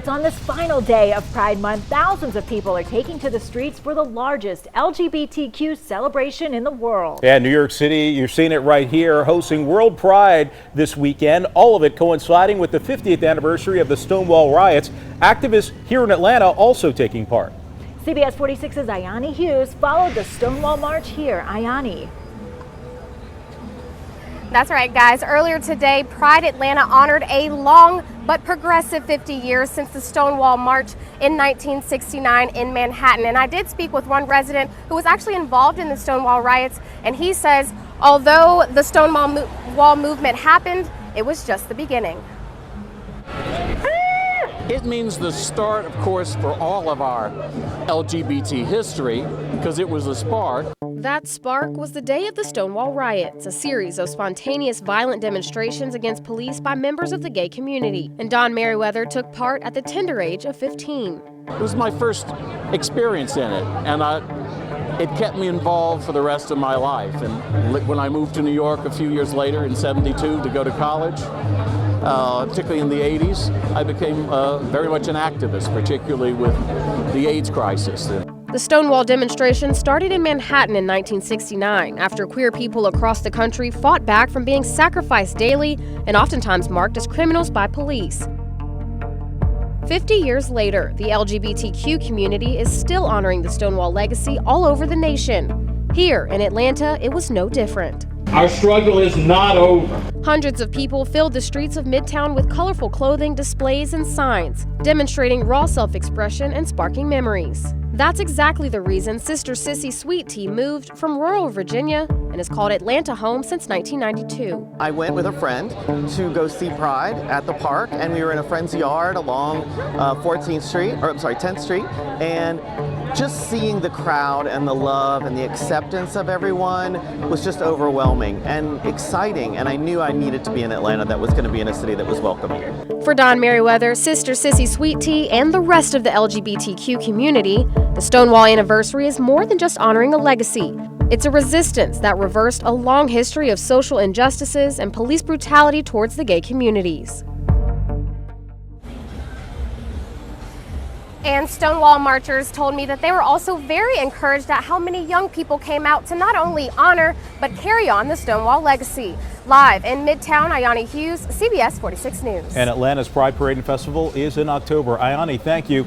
On this final day of Pride Month, thousands of people are taking to the streets for the largest LGBTQ celebration in the world. Yeah, New York City, you're seeing it right here, hosting World Pride this weekend. All of it coinciding with the 50th anniversary of the Stonewall riots. Activists here in Atlanta also taking part. CBS 46's Ayani Hughes followed the Stonewall March here. Ayani. That's right, guys. Earlier today, Pride Atlanta honored a long but progressive 50 years since the Stonewall March in 1969 in Manhattan. And I did speak with one resident who was actually involved in the Stonewall riots, and he says, although the Stonewall movement happened, it was just the beginning. It means the start, of course, for all of our LGBT history, because it was a spark. That spark was the day of the Stonewall riots, a series of spontaneous violent demonstrations against police by members of the gay community. And Don Merriweather took part at the tender age of 15. It was my first experience in it, and it kept me involved for the rest of my life. And when I moved to New York a few years later in '72 to go to college, particularly in the 80s, I became very much an activist, particularly with the AIDS crisis. The Stonewall demonstration started in Manhattan in 1969 after queer people across the country fought back from being sacrificed daily and oftentimes marked as criminals by police. 50 years later, the LGBTQ community is still honoring the Stonewall legacy all over the nation. Here in Atlanta, it was no different. Our struggle is not over. Hundreds of people filled the streets of Midtown with colorful clothing, displays, and signs, demonstrating raw self-expression and sparking memories. That's exactly the reason Sister Sissy Sweet Tea moved from rural Virginia and has called Atlanta home since 1992. I went with a friend to go see Pride at the park, and we were in a friend's yard along 10th Street, and just seeing the crowd and the love and the acceptance of everyone was just overwhelming and exciting, and I knew I needed to be in Atlanta that was going to be in a city that was welcoming. For Don Merriweather, Sister Sissy Sweet Tea, and the rest of the LGBTQ community, the Stonewall anniversary is more than just honoring a legacy. It's a resistance that reversed a long history of social injustices and police brutality towards the gay communities. And Stonewall marchers told me that they were also very encouraged at how many young people came out to not only honor, but carry on the Stonewall legacy. Live in Midtown, Ayani Hughes, CBS 46 News. And Atlanta's Pride Parade and Festival is in October. Ayani, thank you.